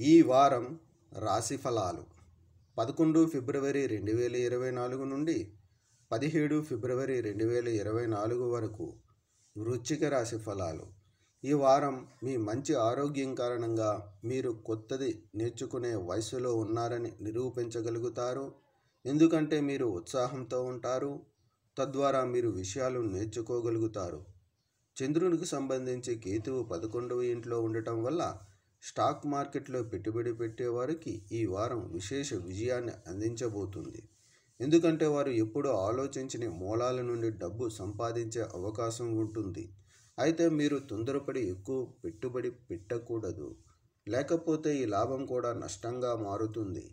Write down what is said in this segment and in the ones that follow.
ఈ వారం రాశి ఫలాలు 11 ఫిబ్రవరి 2024 నుండి 17 ఫిబ్రవరి 2024 వరకు వృశ్చిక రాశి ఫలాలు. ఈ వారం మీ మంచి ఆరోగ్యం కారణంగా మీరు కొత్తది నేర్చుకునే వయసులో ఉన్నారని నిరూపించగలుగుతారు. ఎందుకంటే మీరు ఉత్సాహంతో ఉంటారు. తద్వారా మీరు విషయాలు నేర్చుకోగలుగుతారు. చంద్రునికి సంబంధించి కేతువు 11వ ఇంట్లో ఉండటం వల్ల స్టాక్ మార్కెట్లో పెట్టుబడి పెట్టేవారికి ఈ వారం విశేష విజయాన్ని అందించబోతుంది. ఎందుకంటే వారు ఎప్పుడూ ఆలోచించని మూలాల నుండి డబ్బు సంపాదించే అవకాశం ఉంటుంది. అయితే మీరు తొందరపడి ఎక్కువ పెట్టుబడి పెట్టకూడదు, లేకపోతే ఈ లాభం కూడా నష్టంగా మారుతుంది.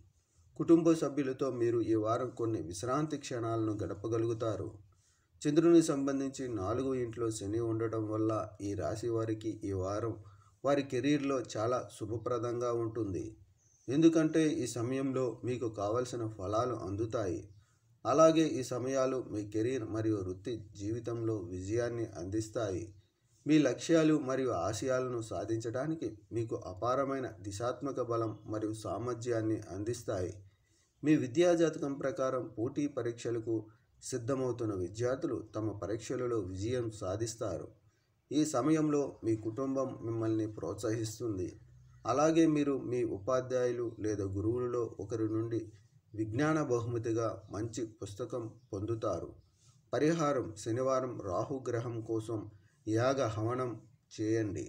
కుటుంబ సభ్యులతో మీరు ఈ వారం కొన్ని విశ్రాంతి క్షణాలను గడపగలుగుతారు. చంద్రునికి సంబంధించి 4వ ఇంట్లో శని ఉండటం వల్ల ఈ రాశి వారికి ఈ వారం వారి కెరీర్లో చాలా శుభప్రదంగా ఉంటుంది. ఎందుకంటే ఈ సమయంలో మీకు కావలసిన ఫలాలు అందుతాయి. అలాగే ఈ సమయాలు మీ కెరీర్ మరియు వృత్తి జీవితంలో విజయాన్ని అందిస్తాయి. మీ లక్ష్యాలు మరియు ఆశయాలను సాధించడానికి మీకు అపారమైన దిశాత్మక బలం మరియు సామర్థ్యాన్ని అందిస్తాయి. మీ విద్యా జాతకం ప్రకారం పోటీ పరీక్షలకు సిద్ధమవుతున్న విద్యార్థులు తమ పరీక్షలలో విజయం సాధిస్తారు. ఈ సమయంలో మీ కుటుంబం మిమ్మల్ని ప్రోత్సహిస్తుంది. అలాగే మీరు మీ ఉపాధ్యాయులు లేదా గురువులలో ఒకరి నుండి విజ్ఞాన బహుమతిగా మంచి పుస్తకం పొందుతారు. పరిహారం: శనివారం రాహుగ్రహం కోసం యాగ హవనం చేయండి.